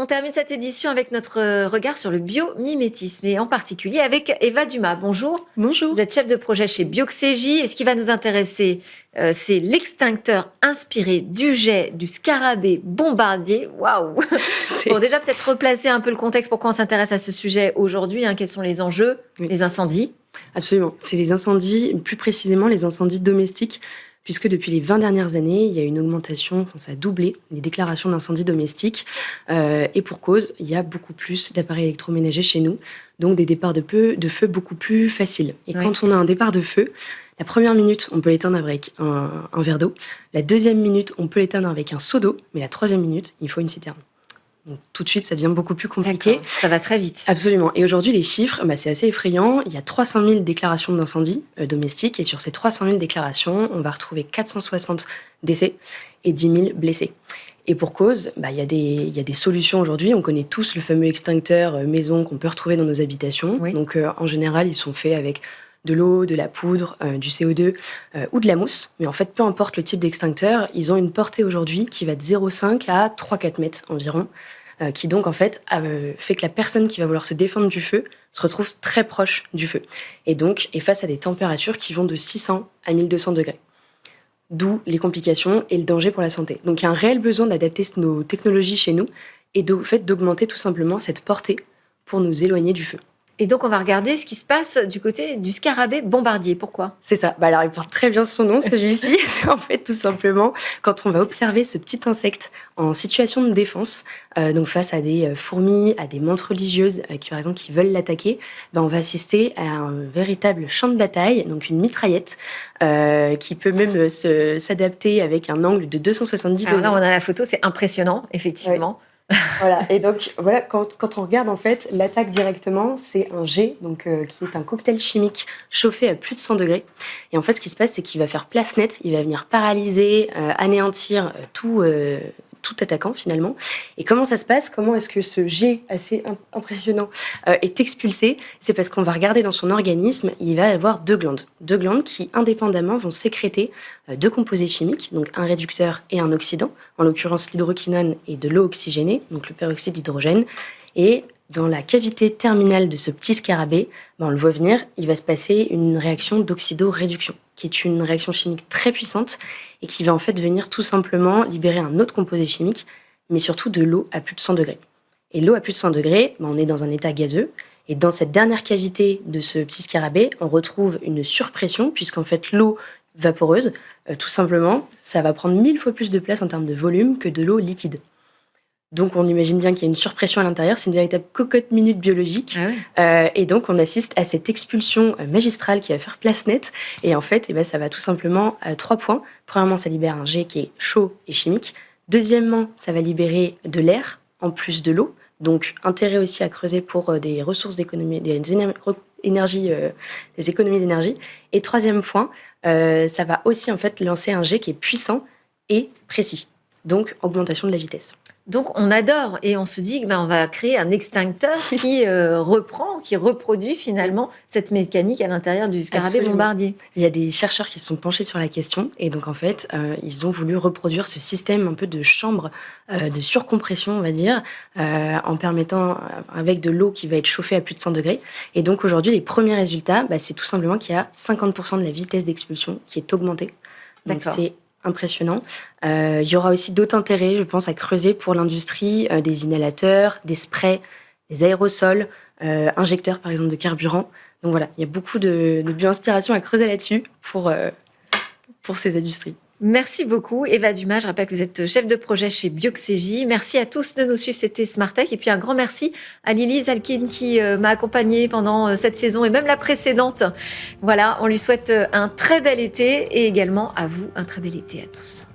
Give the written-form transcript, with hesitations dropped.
On termine cette édition avec notre regard sur le biomimétisme et en particulier avec Eva Dumas. Bonjour. Bonjour. Vous êtes chef de projet chez Bioxégie et ce qui va nous intéresser, c'est l'extincteur inspiré du jet du scarabée bombardier. Waouh. Bon, déjà peut-être replacer un peu le contexte, pourquoi on s'intéresse à ce sujet aujourd'hui, quels sont les enjeux, les incendies. Absolument, c'est les incendies, plus précisément les incendies domestiques, puisque depuis les 20 dernières années, il y a une augmentation, ça a doublé les déclarations d'incendies domestiques, et pour cause, il y a beaucoup plus d'appareils électroménagers chez nous, donc des départs de feu beaucoup plus faciles. Et quand on a un départ de feu, la première minute, on peut l'éteindre avec un verre d'eau, la deuxième minute, on peut l'éteindre avec un seau d'eau, mais la troisième minute, il faut une citerne. Donc, tout de suite, ça devient beaucoup plus compliqué. D'accord, ça va très vite. Absolument. Et aujourd'hui, les chiffres, c'est assez effrayant. Il y a 300 000 déclarations d'incendies domestiques. Et sur ces 300 000 déclarations, on va retrouver 460 décès et 10 000 blessés. Et pour cause, il y a des solutions aujourd'hui. On connaît tous le fameux extincteur maison qu'on peut retrouver dans nos habitations. Oui. Donc, en général, ils sont faits avec de l'eau, de la poudre, du CO2 ou de la mousse. Mais en fait, peu importe le type d'extincteur, ils ont une portée aujourd'hui qui va de 0,5 à 3-4 mètres environ, qui donc en fait fait que la personne qui va vouloir se défendre du feu se retrouve très proche du feu. Et donc est face à des températures qui vont de 600 à 1200 degrés. D'où les complications et le danger pour la santé. Donc il y a un réel besoin d'adapter nos technologies chez nous et d'augmenter tout simplement cette portée pour nous éloigner du feu. Et donc, on va regarder ce qui se passe du côté du scarabée bombardier. Pourquoi ? C'est ça. Alors, il porte très bien son nom, celui-ci. En fait, tout simplement, quand on va observer ce petit insecte en situation de défense, donc face à des fourmis, à des mantes religieuses par exemple, qui veulent l'attaquer, on va assister à un véritable champ de bataille, donc une mitraillette, qui peut même s'adapter avec un angle de 270 degrés. Là, on a la photo, c'est impressionnant, effectivement. Oui. Voilà, et donc voilà, quand on regarde en fait l'attaque directement, c'est un jet qui est un cocktail chimique chauffé à plus de 100 degrés. Et en fait, ce qui se passe, c'est qu'il va faire place nette, il va venir paralyser, anéantir tout attaquant finalement. Et comment ça se passe ? Comment est-ce que ce jet assez impressionnant est expulsé ? C'est parce qu'on va regarder dans son organisme, il va y avoir deux glandes qui indépendamment vont sécréter deux composés chimiques, donc un réducteur et un oxydant, en l'occurrence l'hydroquinone et de l'eau oxygénée, donc le peroxyde d'hydrogène. Et dans la cavité terminale de ce petit scarabée, on le voit venir, il va se passer une réaction d'oxydoréduction, qui est une réaction chimique très puissante et qui va en fait venir tout simplement libérer un autre composé chimique, mais surtout de l'eau à plus de 100 degrés. Et l'eau à plus de 100 degrés, on est dans un état gazeux, et dans cette dernière cavité de ce petit scarabée, on retrouve une surpression, puisqu'en fait l'eau vaporeuse, tout simplement, ça va prendre 1000 fois plus de place en termes de volume que de l'eau liquide. Donc, on imagine bien qu'il y a une surpression à l'intérieur. C'est une véritable cocotte minute biologique. Ah oui. Et donc, on assiste à cette expulsion magistrale qui va faire place nette. Et en fait, ça va tout simplement à 3 points. Premièrement, ça libère un jet qui est chaud et chimique. Deuxièmement, ça va libérer de l'air en plus de l'eau. Donc, intérêt aussi à creuser pour des ressources d'économie, des économies d'énergie. Et troisième point, ça va aussi en fait lancer un jet qui est puissant et précis. Donc, augmentation de la vitesse. Donc, on adore et on se dit on va créer un extincteur qui reproduit finalement cette mécanique à l'intérieur du scarabée bombardier. Il y a des chercheurs qui se sont penchés sur la question et donc en fait, ils ont voulu reproduire ce système un peu de chambre de surcompression, on va dire, en permettant avec de l'eau qui va être chauffée à plus de 100 degrés. Et donc aujourd'hui, les premiers résultats, c'est tout simplement qu'il y a 50% de la vitesse d'expulsion qui est augmentée. Donc c'est impressionnant. Il y aura aussi d'autres intérêts, je pense, à creuser pour l'industrie, des inhalateurs, des sprays, des aérosols, injecteurs, par exemple, de carburant. Donc voilà, il y a beaucoup de bio-inspiration à creuser là-dessus pour ces industries. Merci beaucoup, Eva Dumas. Je rappelle que vous êtes chef de projet chez Bioxégie. Merci à tous de nous suivre. C'était Smart Tech. Et puis un grand merci à Lily Zalkin qui m'a accompagnée pendant cette saison et même la précédente. Voilà, on lui souhaite un très bel été et également à vous un très bel été à tous.